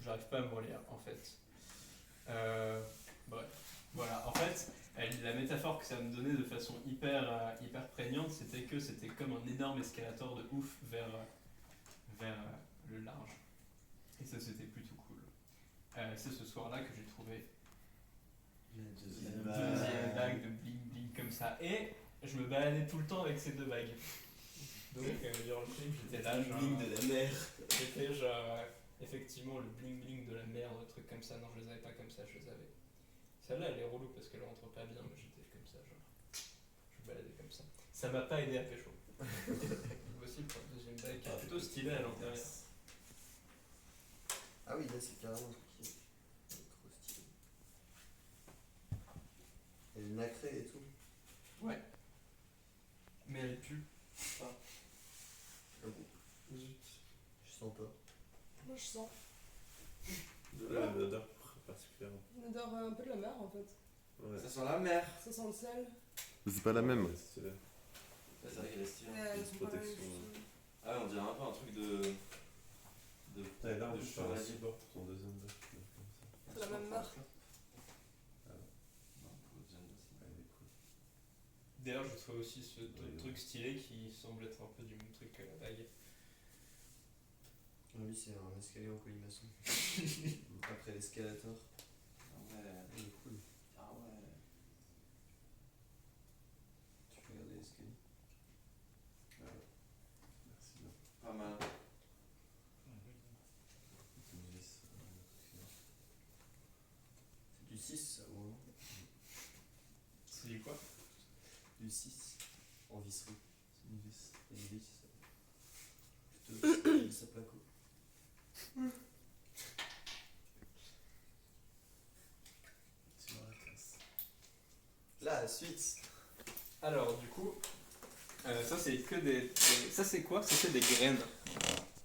j'arrive pas à me relire en fait. Bref, voilà. En fait, la métaphore que ça me donnait de façon hyper prégnante, c'était que c'était comme un énorme escalator de ouf vers le large. Et ça, c'était plutôt cool. C'est ce soir-là que j'ai trouvé la deuxième bague de bling bling comme ça. Et je me baladais tout le temps avec ces deux bagues. Donc, durant le film, j'étais là, genre. Bling de la mer. J'étais genre. Effectivement, le bling bling de la mer, le truc comme ça. Non, je les avais pas comme ça, je les avais. Celle-là, elle est relou parce qu'elle rentre pas bien, mais j'étais comme ça, genre. Je me baladais comme ça. Ça m'a pas aidé à pécho. Aussi pour la deuxième bague, qui est plutôt stylée à l'intérieur. Ah oui, là c'est carrément un truc qui est trop stylé. Elle est nacrée et tout. Ouais. Mais elle pue. Ah bon. Zut. Je sens pas. Moi je sens Une odeur particulière. une odeur un peu de la mer en fait. Ouais. Ça sent la mer. Ça sent le sel. C'est pas la même. Ouais, c'est là. C'est vrai qu'elle est stylée. Elles une sont pas protection, mal. Ah ouais, on dirait un peu un truc de Et là, en de plus, tu as un chevalier. support pour ton deuxième bac. Comme ça. C'est la même marque. Non, pour le deuxième, c'est- Elle est cool. D'ailleurs, je trouvais aussi ce truc stylé qui semble être un peu du même truc que la bague. Ah oui, c'est un escalier en colimaçon. Après l'escalator. Ah ouais. Il est cool. Ah ouais. Tu peux regarder l'escalier. Merci bien. Pas mal. C'est du 6 ça ou non? C'est du quoi? Du 6 en visserie. C'est une vis. Une vis. Plutôt une vis à placo. Tu m'as la casse. La suite. Alors, du coup, ça c'est que des. Ça c'est quoi? Ça c'est des graines.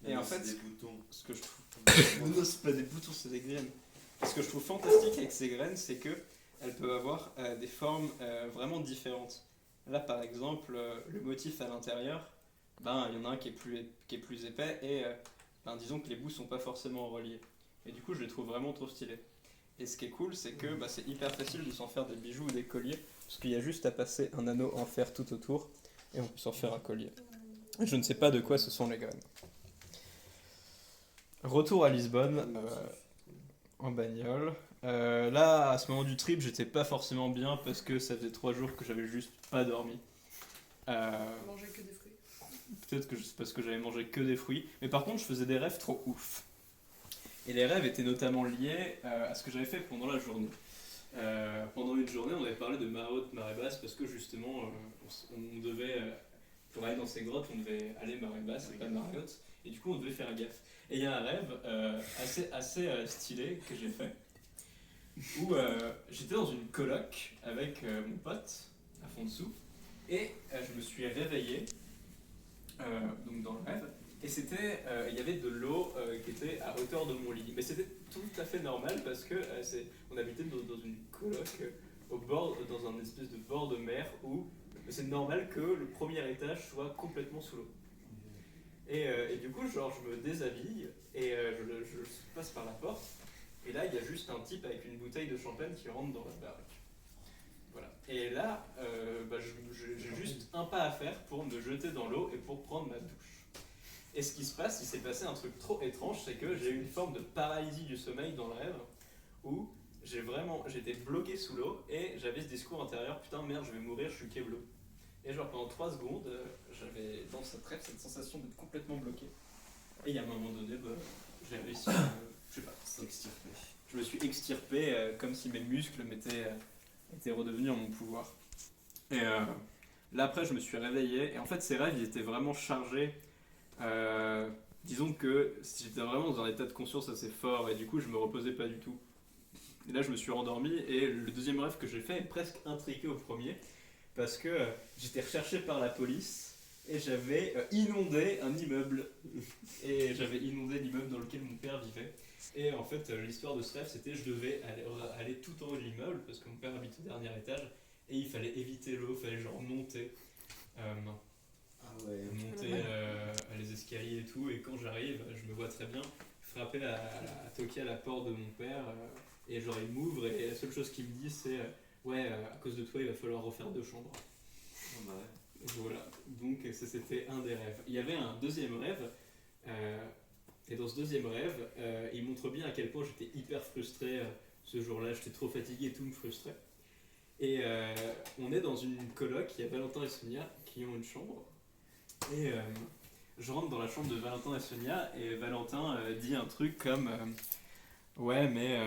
Et en fait, des boutons. ce que je trouve. Non, c'est pas des boutons, c'est des graines. Ce que je trouve fantastique avec ces graines, c'est que elles peuvent avoir des formes vraiment différentes. Là, par exemple, le motif à l'intérieur, ben, il y en a un qui est plus épais et ben, disons que les bouts sont pas forcément reliés. Et du coup, je les trouve vraiment trop stylés. Et ce qui est cool, c'est que bah, c'est hyper facile de s'en faire des bijoux ou des colliers, parce qu'il y a juste à passer un anneau en fer tout autour et on peut s'en faire un collier. Je ne sais pas de quoi ce sont les graines. Retour à Lisbonne, en bagnole. Là, à ce moment du trip, j'étais pas forcément bien parce que ça faisait 3 jours que j'avais juste pas dormi. Manger que des fruits. Peut-être que c'est parce que j'avais mangé que des fruits. Mais par contre, je faisais des rêves trop ouf. Et les rêves étaient notamment liés à ce que j'avais fait pendant la journée. Pendant une journée, on avait parlé de marée haute, marée basse parce que justement, on devait, pour aller dans ces grottes, on devait aller marée basse et pas marée haute. Et du coup, on devait faire gaffe. Et il y a un rêve assez stylé que j'ai fait où j'étais dans une coloc avec mon pote à fond dessous et je me suis réveillé donc dans le rêve et c'était il y avait de l'eau qui était à hauteur de mon lit, mais c'était tout à fait normal parce que on habitait dans une coloc au bord, dans un espèce de bord de mer où c'est normal que le premier étage soit complètement sous l'eau. Et du coup, genre, je me déshabille et je passe par la porte. Et là, il y a juste un type avec une bouteille de champagne qui rentre dans la baraque. Voilà. Et là, j'ai juste un pas à faire pour me jeter dans l'eau et pour prendre ma douche. Et ce qui se passe, il s'est passé un truc trop étrange, c'est que j'ai eu une forme de paralysie du sommeil dans le rêve où j'étais bloqué sous l'eau et j'avais ce discours intérieur, putain merde, je vais mourir, je suis keblo. Et genre pendant 3 secondes, j'avais dans cette rêve cette sensation d'être complètement bloqué. Et il y a un moment donné, j'ai réussi à je sais pas, Extirpé. je me suis extirpé comme si mes muscles étaient redevenus en mon pouvoir. Et là après, je me suis réveillé et en fait ces rêves ils étaient vraiment chargés. Disons que j'étais vraiment dans un état de conscience assez fort et du coup je me reposais pas du tout. Et là je me suis rendormi et le deuxième rêve que j'ai fait est presque intriqué au premier parce que j'étais recherché par la police et j'avais inondé un immeuble. Et j'avais inondé l'immeuble dans lequel mon père vivait. Et en fait l'histoire de ce rêve c'était je devais aller tout en haut de l'immeuble parce que mon père habite au dernier étage et il fallait éviter l'eau, il fallait genre monter. Ah ouais. Monter les escaliers et tout, et quand j'arrive, je me vois très bien, il frapper à toquer à la porte de mon père, et genre il m'ouvre, et la seule chose qu'il me dit c'est ouais, à cause de toi il va falloir refaire 2 chambres. Oh, bah ouais. Voilà, donc ça c'était un des rêves. Il y avait un deuxième rêve, et dans ce deuxième rêve, il montre bien à quel point j'étais hyper frustré ce jour-là, j'étais trop fatigué et tout me frustrait. Et on est dans une coloc, il y a Valentin et Sonia qui ont une chambre, et je rentre dans la chambre de Valentin et Sonia, et Valentin dit un truc comme ouais, mais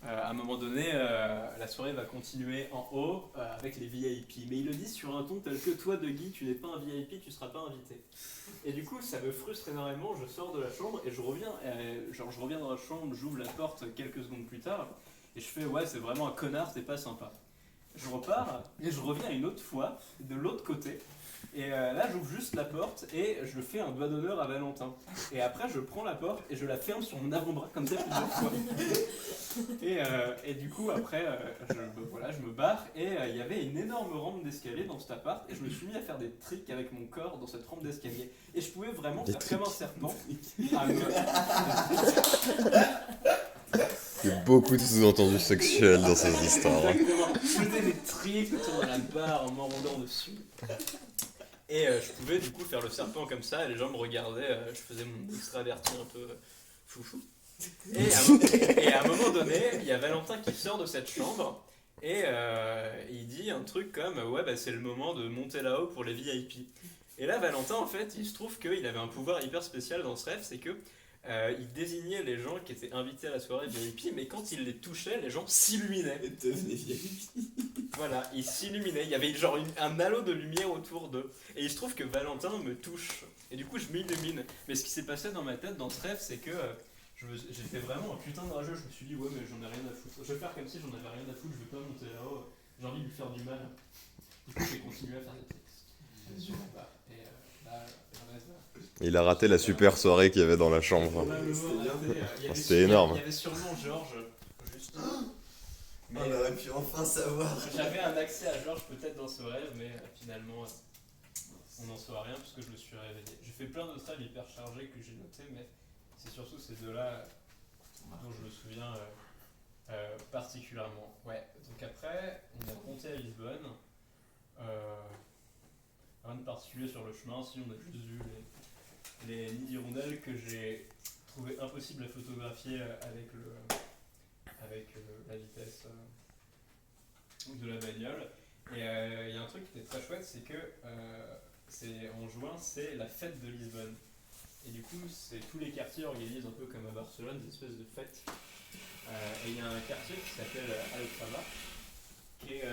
à un moment donné, la soirée va continuer en haut avec les VIP. Mais il le dit sur un ton tel que toi, de Guy, tu n'es pas un VIP, tu ne seras pas invité. Et du coup, ça me frustre énormément. Je sors de la chambre et je reviens dans la chambre, j'ouvre la porte quelques secondes plus tard et je fais ouais, c'est vraiment un connard, c'est pas sympa. Je repars et je reviens une autre fois de l'autre côté. Et là, j'ouvre juste la porte et je fais un doigt d'honneur à Valentin. Et après, je prends la porte et je la ferme sur mon avant-bras comme ça plusieurs fois. Et du coup, après, je me barre et il y avait une énorme rampe d'escalier dans cet appart et je me suis mis à faire des tricks avec mon corps dans cette rampe d'escalier. Et je pouvais vraiment faire comme un serpent. Il y a beaucoup de sous-entendus sexuels dans cette histoire. Exactement. Je faisais des tricks autour de la barre en m'enroulant dessus. Et je pouvais du coup faire le serpent comme ça, et les gens me regardaient, je faisais mon extraverti un peu foufou. Et à un moment donné, il y a Valentin qui sort de cette chambre, et il dit un truc comme ouais, bah, c'est le moment de monter là-haut pour les VIP. Et là, Valentin, en fait, il se trouve qu'il avait un pouvoir hyper spécial dans ce rêve, c'est que il désignait les gens qui étaient invités à la soirée VIP, mais quand il les touchait, les gens s'illuminaient. Et devenez VIP. Voilà, ils s'illuminaient. Il y avait genre un halo de lumière autour d'eux. Et il se trouve que Valentin me touche. Et du coup, je m'illumine. Mais ce qui s'est passé dans ma tête, dans ce rêve, c'est que j'étais vraiment un putain de rageux. Je me suis dit, ouais, mais j'en ai rien à foutre. Je vais faire comme si j'en avais rien à foutre. Je vais pas monter là-haut. J'ai envie de lui faire du mal. Du coup, j'ai continué à faire des textes. Sur la barre. Et là, Il a raté la super soirée qu'il y avait dans la chambre. C'était énorme. Il y avait sûrement Georges, juste. Mais On aurait pu enfin savoir. j'avais un accès à Georges peut-être dans ce rêve, mais finalement, on n'en saura rien puisque je me suis réveillé. J'ai fait plein d'autres rêves hyper chargés que j'ai notés, mais c'est surtout ces deux-là dont je me souviens particulièrement. Ouais, donc après, on est remonté à Lisbonne. Rien de particulier sur le chemin, si on a juste vu les nids d'hirondelles que j'ai trouvé impossible à photographier avec la vitesse de la bagnole. Et il y a un truc qui était très chouette, c'est que en juin, c'est la fête de Lisbonne. Et du coup, c'est tous les quartiers organisent un peu comme à Barcelone, des espèces de fêtes. Et il y a un quartier qui s'appelle Alfama, qui est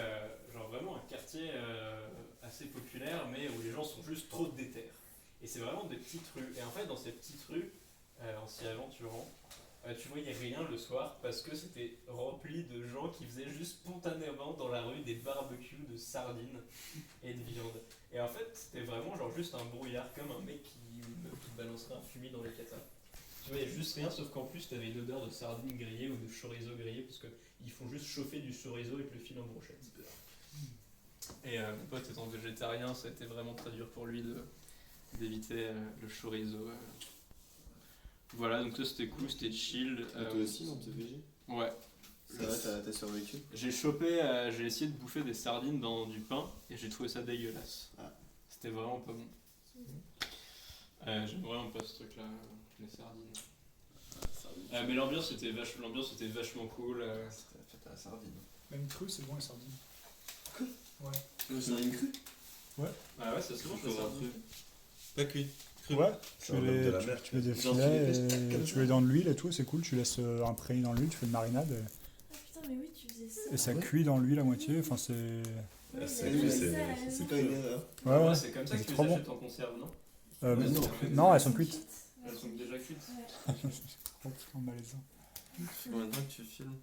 genre vraiment un quartier assez populaire, mais où les gens sont juste trop déter. Et c'est vraiment des petites rues. Et en fait, dans ces petites rues, en s'y aventurant, tu voyais rien le soir parce que c'était rempli de gens qui faisaient juste spontanément dans la rue des barbecues de sardines et de viande. Et en fait, c'était vraiment genre juste un brouillard, comme un mec qui te balancerait un fumier dans les catas. Tu voyais juste rien, sauf qu'en plus, tu avais une odeur de sardines grillées ou de chorizo grillé, parce qu'ils font juste chauffer du chorizo et te le filent en brochette. Et mon pote étant végétarien, ça a été vraiment très dur pour lui d'éviter le chorizo. Voilà, donc ça c'était cool, c'était chill. Toi aussi, non, t'es végé? Ouais. Ça va, t'as survécu? J'ai essayé de bouffer des sardines dans du pain et j'ai trouvé ça dégueulasse. Ah. C'était vraiment pas bon. J'aime vraiment pas ce truc-là, les sardines. Mais l'ambiance était vachement cool. C'était la fête à la sardine. Même cru, c'est bon les sardines. Ouais. Le sardine crue? Ah ouais, ça se mange, ça. Pas cuit. Cru. Ouais, C'est un homme de la mer. tu mets des Genre, filets, tu les fais comme tu ça. mets dans de l'huile et tout, c'est cool, tu laisses imprégner dans l'huile, tu fais une marinade Ah putain, mais oui, tu faisais ça. et ça cuit dans l'huile à moitié, enfin c'est... Oui, c'est- mais c'est- ça, à la C'est maison. pas une erreur. Ouais, ouais. C'est comme ça que C'est tu les trop bon. achètes en conserve, non? Mais non. Non, elles sont cuites. Elles sont déjà cuites. Ouais. Trop malaisant. Ça fait combien de temps que tu filmes?